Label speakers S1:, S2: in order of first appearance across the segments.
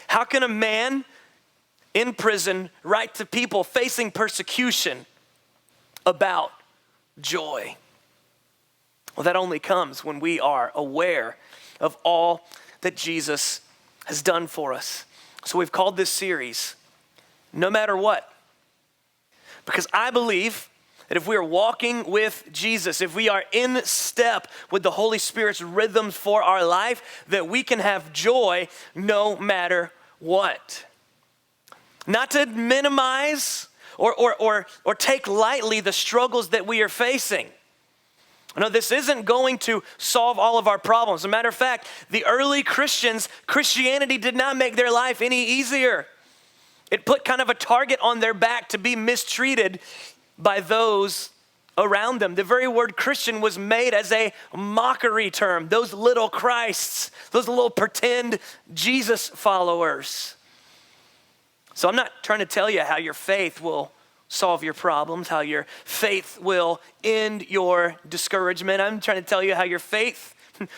S1: How can a man in prison write to people facing persecution about joy? Well, that only comes when we are aware of all that Jesus has done for us. So we've called this series, No Matter What. Because I believe that if we are walking with Jesus, if we are in step with the Holy Spirit's rhythms for our life, that we can have joy no matter what. Not to minimize or take lightly the struggles that we are facing. No, this isn't going to solve all of our problems. As a matter of fact, the early Christians, Christianity did not make their life any easier. It put kind of a target on their back to be mistreated by those around them. The very word Christian was made as a mockery term. Those little Christs, those little pretend Jesus followers. So I'm not trying to tell you how your faith will solve your problems, how your faith will end your discouragement. I'm trying to tell you how your faith,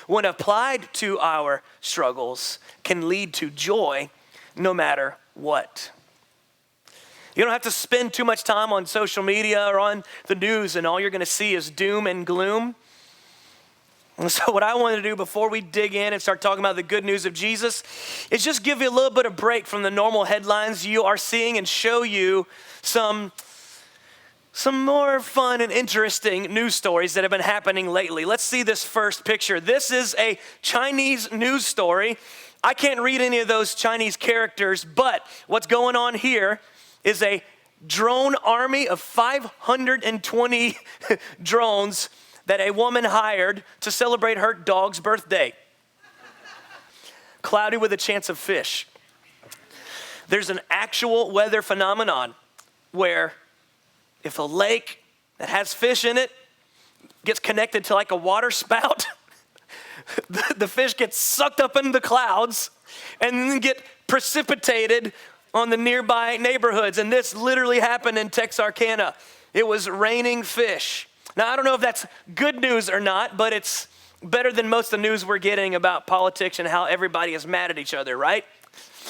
S1: when applied to our struggles, can lead to joy no matter what. You don't have to spend too much time on social media or on the news and all you're going to see is doom and gloom. And so what I want to do before we dig in and start talking about the good news of Jesus is just give you a little bit of break from the normal headlines you are seeing and show you some more fun and interesting news stories that have been happening lately. Let's see this first picture. This is a Chinese news story. I can't read any of those Chinese characters, but what's going on here is a drone army of 520 drones that a woman hired to celebrate her dog's birthday. Cloudy with a chance of fish. There's an actual weather phenomenon where if a lake that has fish in it gets connected to like a water spout, the fish gets sucked up into the clouds and then get precipitated on the nearby neighborhoods. And this literally happened in Texarkana. It was raining fish. Now, I don't know if that's good news or not, but it's better than most of the news we're getting about politics and how everybody is mad at each other, right?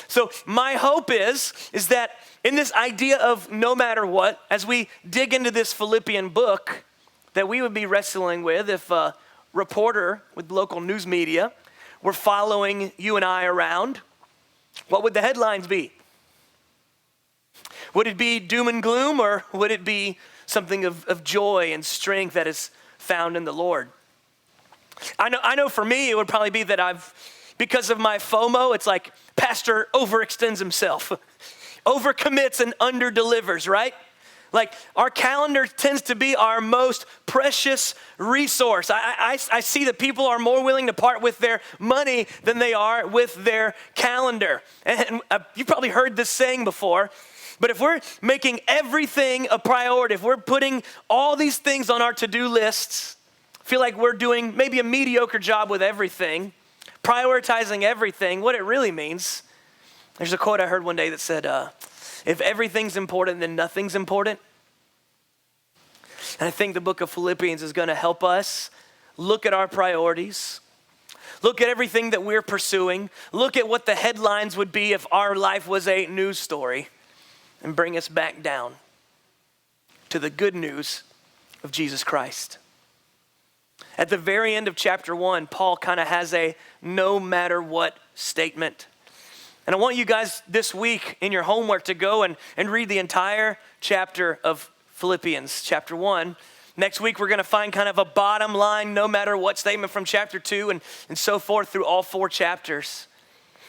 S1: So my hope is that in this idea of no matter what, as we dig into this Philippian book, that we would be wrestling with if a reporter with local news media were following you and I around, what would the headlines be? Would it be doom and gloom, or would it be something of joy and strength that is found in the Lord? I know for me, it would probably be that because of my FOMO, it's like pastor overextends himself, overcommits and underdelivers, right? Like our calendar tends to be our most precious resource. I see that people are more willing to part with their money than they are with their calendar. And you've probably heard this saying before, but if we're making everything a priority, if we're putting all these things on our to-do lists, feel like we're doing maybe a mediocre job with everything, prioritizing everything, what it really means, there's a quote I heard one day that said, if everything's important, then nothing's important. And I think the book of Philippians is going to help us look at our priorities, look at everything that we're pursuing, look at what the headlines would be if our life was a news story, and bring us back down to the good news of Jesus Christ. At the very end of chapter 1, Paul kind of has a no matter what statement. And I want you guys this week in your homework to go and read the entire chapter of Philippians, chapter 1. Next week, we're going to find kind of a bottom line, no matter what statement from chapter 2 and so forth through all 4 chapters.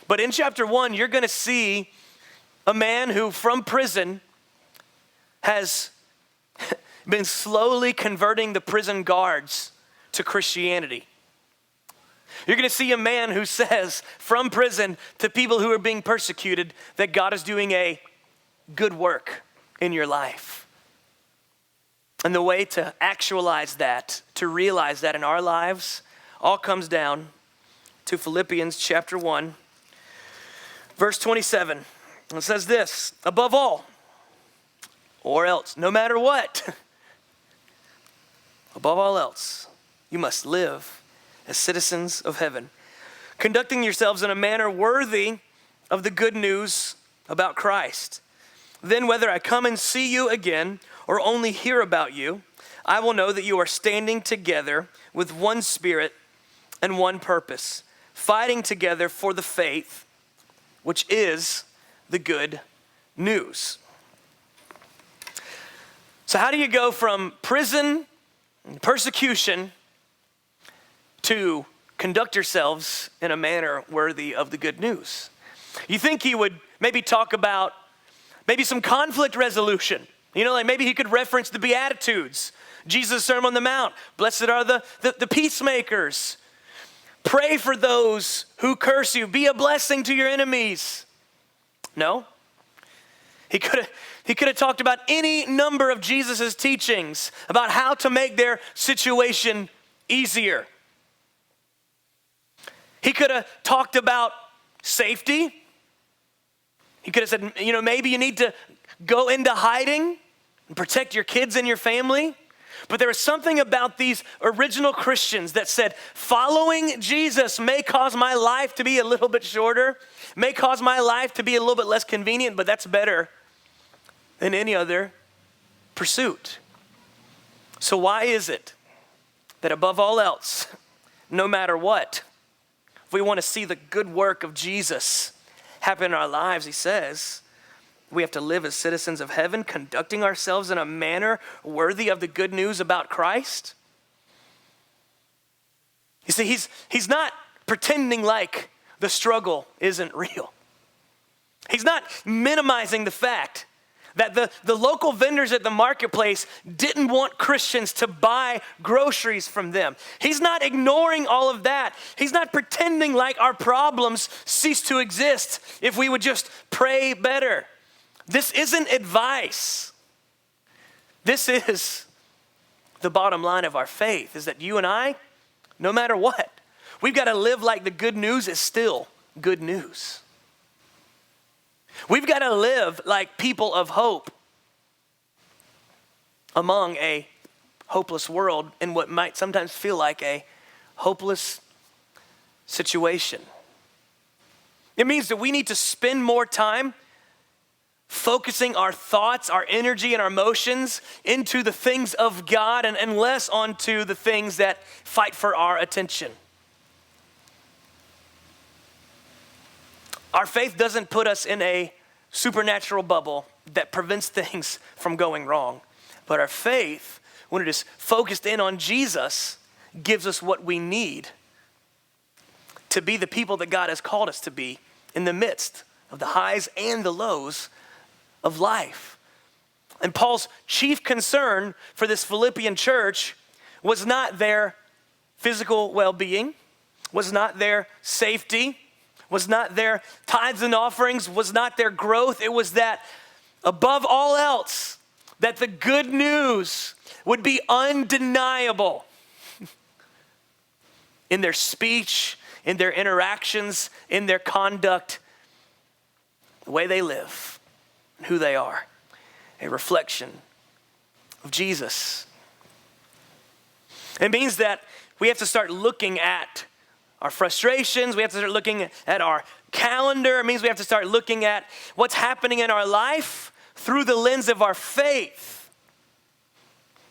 S1: But in chapter 1, you're going to see a man who from prison has been slowly converting the prison guards to Christianity. You're going to see a man who says from prison to people who are being persecuted that God is doing a good work in your life. And the way to actualize that, to realize that in our lives, all comes down to Philippians chapter 1, verse 27. It says this, above all, or else, no matter what, above all else, you must live as citizens of heaven, conducting yourselves in a manner worthy of the good news about Christ. Then whether I come and see you again or only hear about you, I will know that you are standing together with one spirit and one purpose, fighting together for the faith, which is the good news. So how do you go from prison and persecution to conduct yourselves in a manner worthy of the good news? You think he would maybe talk about maybe some conflict resolution. Like maybe he could reference the Beatitudes, Jesus' Sermon on the Mount. Blessed are the peacemakers. Pray for those who curse you. Be a blessing to your enemies. No. He could have talked about any number of Jesus' teachings about how to make their situation easier. He could have talked about safety. He could have said, maybe you need to go into hiding and protect your kids and your family. But there was something about these original Christians that said, following Jesus may cause my life to be a little bit shorter, may cause my life to be a little bit less convenient, but that's better than any other pursuit. So why is it that above all else, no matter what, if we want to see the good work of Jesus happen in our lives, he says, we have to live as citizens of heaven, conducting ourselves in a manner worthy of the good news about Christ? You see, he's not pretending like the struggle isn't real. He's not minimizing the fact that the local vendors at the marketplace didn't want Christians to buy groceries from them. He's not ignoring all of that. He's not pretending like our problems cease to exist if we would just pray better. This isn't advice. This is the bottom line of our faith, is that you and I, no matter what, we've got to live like the good news is still good news. We've got to live like people of hope among a hopeless world in what might sometimes feel like a hopeless situation. It means that we need to spend more time focusing our thoughts, our energy, and our emotions into the things of God and less onto the things that fight for our attention. Our faith doesn't put us in a supernatural bubble that prevents things from going wrong. But our faith, when it is focused in on Jesus, gives us what we need to be the people that God has called us to be in the midst of the highs and the lows of life. And Paul's chief concern for this Philippian church was not their physical well-being, was not their safety, was not their tithes and offerings, was not their growth. It was that above all else, that the good news would be undeniable in their speech, in their interactions, in their conduct, the way they live, and who they are, a reflection of Jesus. It means that we have to start looking at our frustrations. We have to start looking at our calendar. It means we have to start looking at what's happening in our life through the lens of our faith.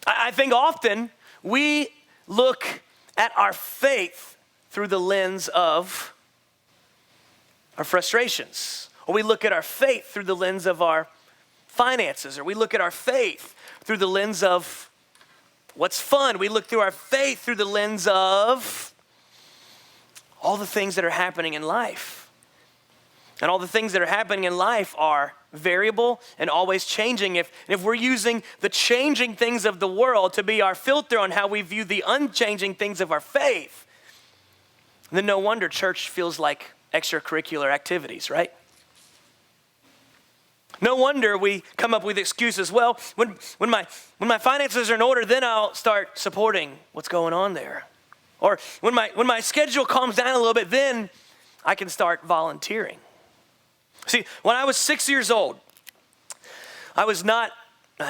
S1: I think often we look at our faith through the lens of our frustrations, or we look at our faith through the lens of our finances, or we look at our faith through the lens of what's fun. We look through our faith through the lens of all the things that are happening in life. And all the things that are happening in life are variable and always changing. If we're using the changing things of the world to be our filter on how we view the unchanging things of our faith, then no wonder church feels like extracurricular activities, right? No wonder we come up with excuses. Well, when my finances are in order, then I'll start supporting what's going on there. Or when my schedule calms down a little bit, then I can start volunteering. See, when I was 6 years old, I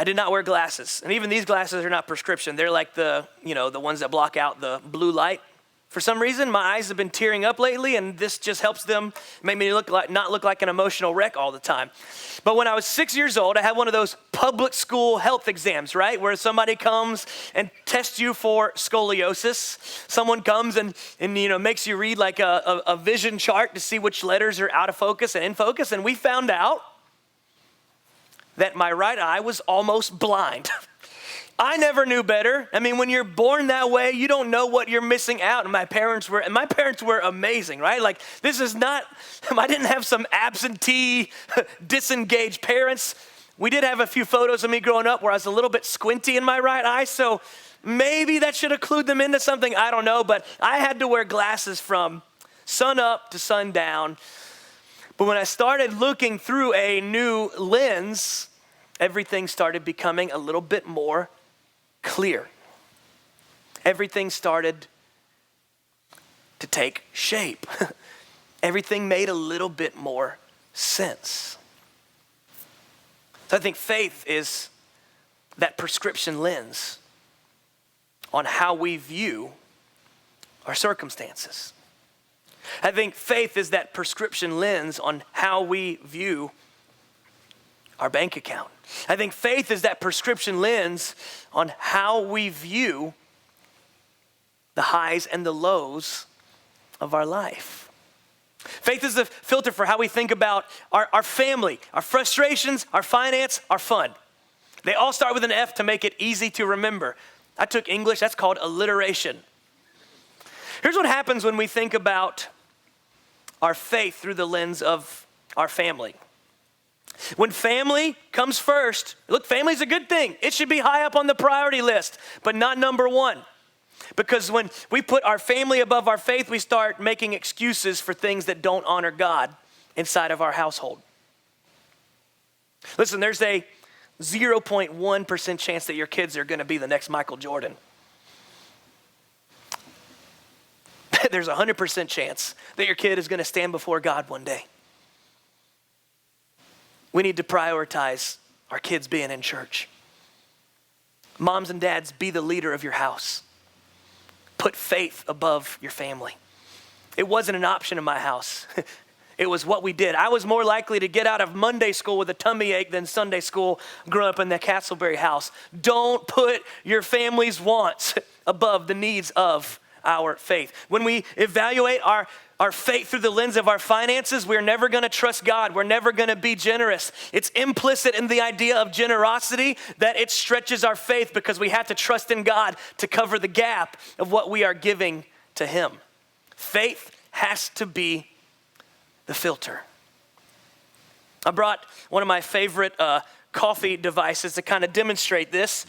S1: did not wear glasses. And even these glasses are not prescription. They're like the ones that block out the blue light. For some reason, my eyes have been tearing up lately, and this just helps them make me not look like an emotional wreck all the time. But when I was 6 years old, I had one of those public school health exams, right? Where somebody comes and tests you for scoliosis. Someone comes and makes you read like a vision chart to see which letters are out of focus and in focus. And we found out that my right eye was almost blind. I never knew better. I mean, when you're born that way, you don't know what you're missing out. And my parents were amazing, right? Like, this is not, I didn't have some absentee, disengaged parents. We did have a few photos of me growing up where I was a little bit squinty in my right eye, so maybe that should have clued them into something, I don't know. But I had to wear glasses from sun up to sundown. But when I started looking through a new lens, everything started becoming a little bit more clear. Everything started to take shape. Everything made a little bit more sense. So I think faith is that prescription lens on how we view our circumstances. I think faith is that prescription lens on how we view our bank account. I think faith is that prescription lens on how we view the highs and the lows of our life. Faith is the filter for how we think about our family, our frustrations, our finance, our fun. They all start with an F to make it easy to remember. I took English, that's called alliteration. Here's what happens when we think about our faith through the lens of our family. When family comes first, look, family's a good thing. It should be high up on the priority list, but not number one. Because when we put our family above our faith, we start making excuses for things that don't honor God inside of our household. Listen, there's a 0.1% chance that your kids are going to be the next Michael Jordan. There's a 100% chance that your kid is going to stand before God one day. We need to prioritize our kids being in church. Moms and dads, be the leader of your house. Put faith above your family. It wasn't an option in my house. It was what we did. I was more likely to get out of Monday school with a tummy ache than Sunday school growing up in the Castleberry house. Don't put your family's wants above the needs of our faith. When we evaluate our faith through the lens of our finances, we're never going to trust God. We're never going to be generous. It's implicit in the idea of generosity that it stretches our faith because we have to trust in God to cover the gap of what we are giving to Him. Faith has to be the filter. I brought one of my favorite coffee devices to kind of demonstrate this.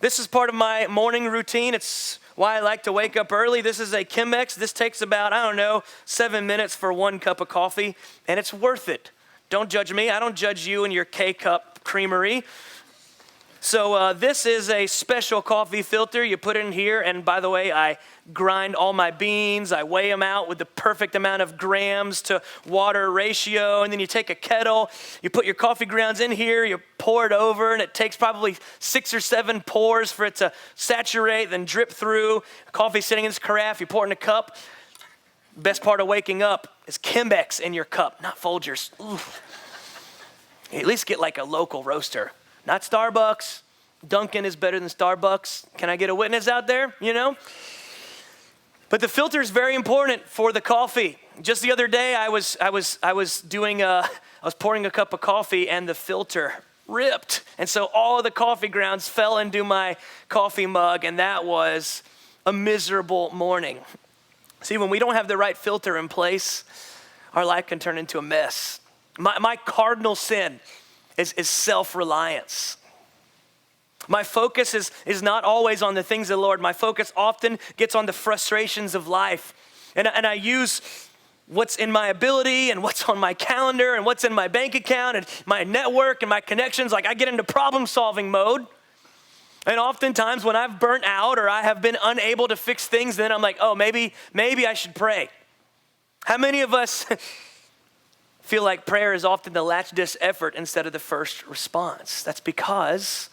S1: This is part of my morning routine. It's why I like to wake up early. This is a Chemex. This takes about, 7 minutes for 1 cup of coffee, and it's worth it. Don't judge me. I don't judge you and your K-cup creamery. So this is a special coffee filter. You put it in here, and by the way, I grind all my beans. I weigh them out with the perfect amount of grams to water ratio, and then you take a kettle, you put your coffee grounds in here, you pour it over, and it takes probably 6 or 7 pours for it to saturate, then drip through. Coffee sitting in this carafe, you pour it in a cup. Best part of waking up is Chemex in your cup, not Folgers. Oof. You at least get like a local roaster. Not Starbucks. Dunkin' is better than Starbucks. Can I get a witness out there? But the filter is very important for the coffee. Just the other day, I was pouring a cup of coffee and the filter ripped, and so all of the coffee grounds fell into my coffee mug, and that was a miserable morning. See, when we don't have the right filter in place, our life can turn into a mess. My cardinal sin is self-reliance. My focus is not always on the things of the Lord. My focus often gets on the frustrations of life. And I use what's in my ability and what's on my calendar and what's in my bank account and my network and my connections. Like, I get into problem-solving mode. And oftentimes when I've burnt out or I have been unable to fix things, then I'm like, oh, maybe I should pray. How many of us feel like prayer is often the last-ditch effort instead of the first response? That's because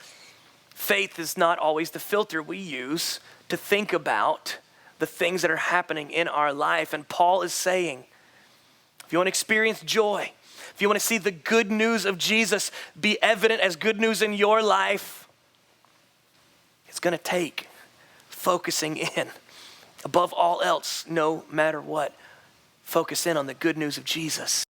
S1: faith is not always the filter we use to think about the things that are happening in our life. And Paul is saying, if you want to experience joy, if you want to see the good news of Jesus be evident as good news in your life, it's going to take focusing in above all else, no matter what. Focus in on the good news of Jesus.